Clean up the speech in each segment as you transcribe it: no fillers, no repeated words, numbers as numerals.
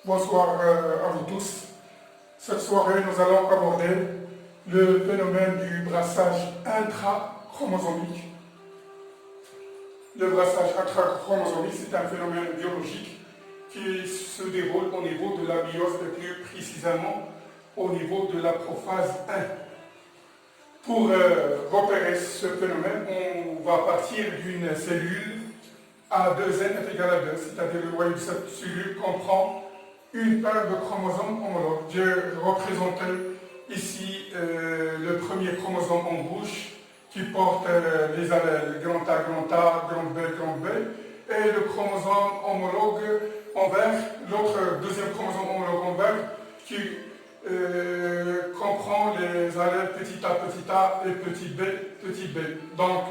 Bonsoir à vous tous. Cette soirée, nous allons aborder le phénomène du brassage intrachromosomique. Le brassage intrachromosomique, c'est un phénomène biologique qui se déroule au niveau de la méiose et plus précisément au niveau de la prophase 1. Pour repérer ce phénomène, on va partir d'une cellule A2N est égal à 2, c'est-à-dire le noyau de cette cellule comprend une paire de chromosomes homologues. J'ai représenté ici le premier chromosome en rouge qui porte les allèles grand A, grand B, et le chromosome homologue en vert, l'autre deuxième chromosome homologue en vert qui comprend les allèles petit a et petit b. Donc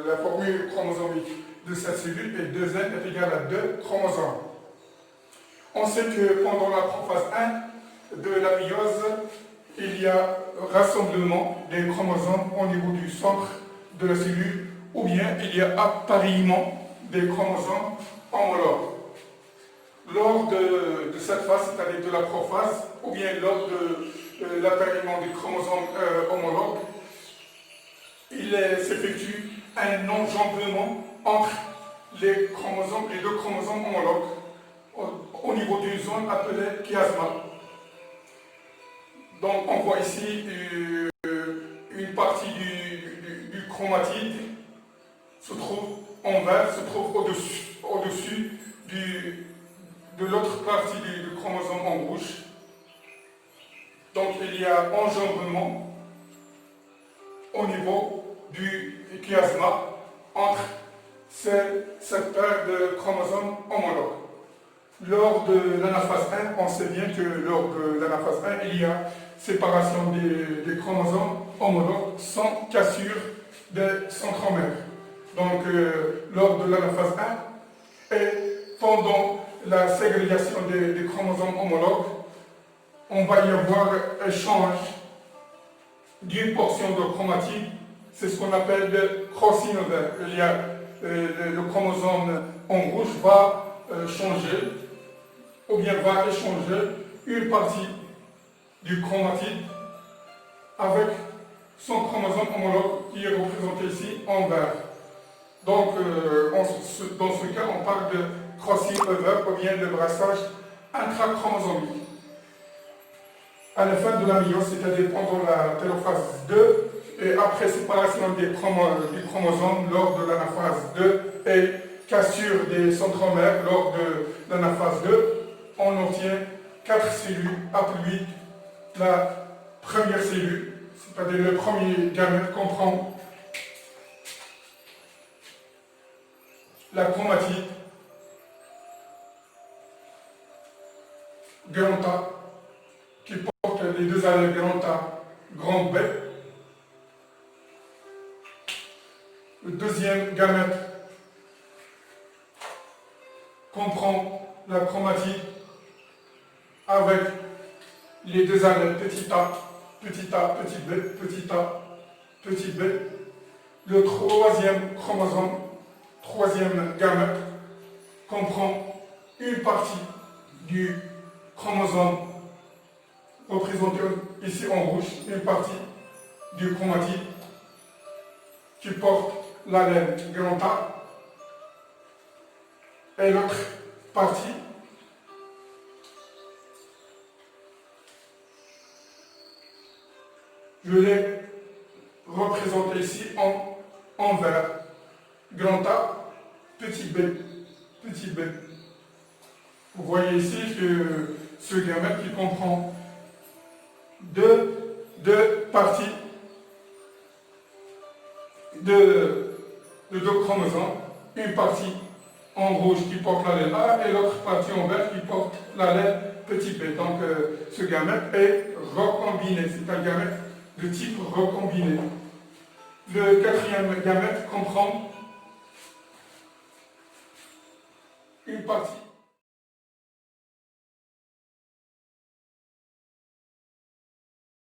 la formule chromosomique de cette cellule est 2N est égal à 2 chromosomes. On sait que pendant la prophase 1 de la méiose, il y a rassemblement des chromosomes au niveau du centre de la cellule, ou bien il y a appariement des chromosomes homologues. Lors de cette phase, c'est-à-dire de la prophase, ou bien lors de l'appariement des chromosomes homologues, il s'effectue un enjambement entre les deux chromosomes homologues au niveau d'une zone appelée chiasma. Donc on voit ici une partie du chromatide se trouve en vert, se trouve au-dessus de l'autre partie du chromosome en rouge. Donc il y a enjambement au niveau du chiasma entre cette paire de chromosomes homologues. Lors de l'anaphase 1, on sait bien que lors de l'anaphase 1, il y a séparation des chromosomes homologues sans cassure des centromères. Donc, lors de l'anaphase 1 et pendant la ségrégation des chromosomes homologues, on va y avoir échange d'une portion de chromatide, c'est ce qu'on appelle le crossing over. Il y a le chromosome en rouge va changer, ou bien va échanger une partie du chromatide avec son chromosome homologue qui est représenté ici en vert. Donc, dans ce cas, on parle de crossing over ou bien de brassage intrachromosomique. À la fin de la méiose, c'est-à-dire pendant la télophase 2, et après séparation du chromosome lors de l'anaphase 2 et cassure des centromères lors de l'anaphase 2, on obtient 4 cellules appelées la première cellule, c'est-à-dire le premier gamète comprend la chromatide, grand A, qui porte les deux allèles grand A, grand B. Le deuxième gamète comprend la chromatide avec les deux allèles petit a, petit b. Le troisième chromosome, troisième gamète, comprend une partie du chromosome représenté ici en rouge, une partie du chromatide qui porte l'allèle grand A et l'autre partie je l'ai représenté ici en vert. Grand A, petit b. Vous voyez ici que ce gamète qui comprend deux parties de deux chromosomes, une partie en rouge qui porte l'allèle A et l'autre partie en vert qui porte l'allèle petit b. Donc ce gamète est recombiné, c'est un gamète de type recombiné. Le quatrième gamète comprend une partie